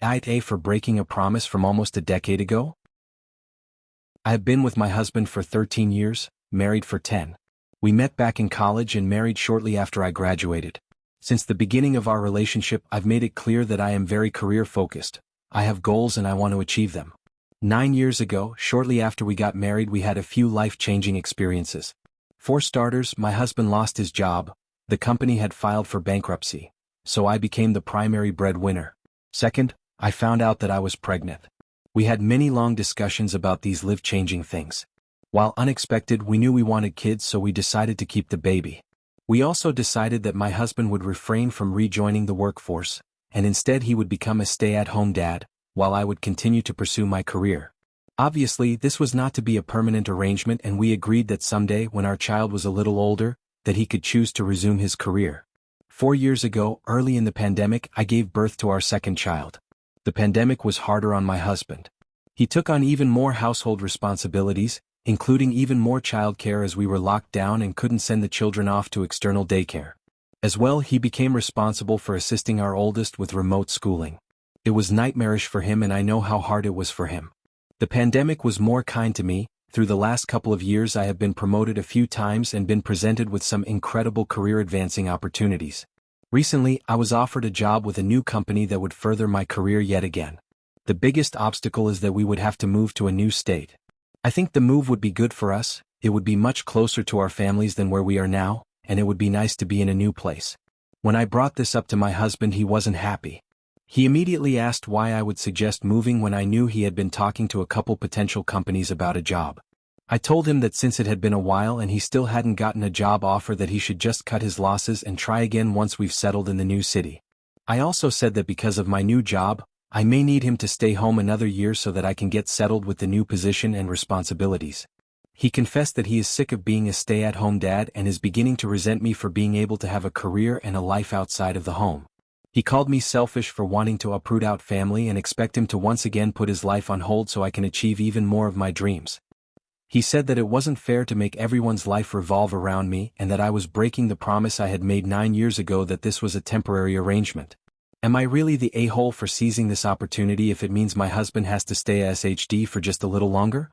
AITA for breaking a promise from almost a decade ago? I have been with my husband for 13 years, married for 10. We met back in college and married shortly after I graduated. Since the beginning of our relationship, I've made it clear that I am very career-focused. I have goals and I want to achieve them. 9 years ago, shortly after we got married, we had a few life-changing experiences. For starters, my husband lost his job. The company had filed for bankruptcy, so I became the primary breadwinner. Second, I found out that I was pregnant. We had many long discussions about these life-changing things. While unexpected, we knew we wanted kids, so we decided to keep the baby. We also decided that my husband would refrain from rejoining the workforce, and instead he would become a stay-at-home dad, while I would continue to pursue my career. Obviously, this was not to be a permanent arrangement, and we agreed that someday, when our child was a little older, that he could choose to resume his career. 4 years ago, early in the pandemic, I gave birth to our second child. The pandemic was harder on my husband. He took on even more household responsibilities, including even more childcare as we were locked down and couldn't send the children off to external daycare. As well, he became responsible for assisting our oldest with remote schooling. It was nightmarish for him, and I know how hard it was for him. The pandemic was more kind to me. Through the last couple of years, I have been promoted a few times and been presented with some incredible career-advancing opportunities. Recently, I was offered a job with a new company that would further my career yet again. The biggest obstacle is that we would have to move to a new state. I think the move would be good for us. It would be much closer to our families than where we are now, and it would be nice to be in a new place. When I brought this up to my husband, he wasn't happy. He immediately asked why I would suggest moving when I knew he had been talking to a couple potential companies about a job. I told him that since it had been a while and he still hadn't gotten a job offer, that he should just cut his losses and try again once we've settled in the new city. I also said that because of my new job, I may need him to stay home another year so that I can get settled with the new position and responsibilities. He confessed that he is sick of being a stay-at-home dad and is beginning to resent me for being able to have a career and a life outside of the home. He called me selfish for wanting to uproot our family and expect him to once again put his life on hold so I can achieve even more of my dreams. He said that it wasn't fair to make everyone's life revolve around me and that I was breaking the promise I had made 9 years ago that this was a temporary arrangement. Am I really the a-hole for seizing this opportunity if it means my husband has to stay SHD for just a little longer?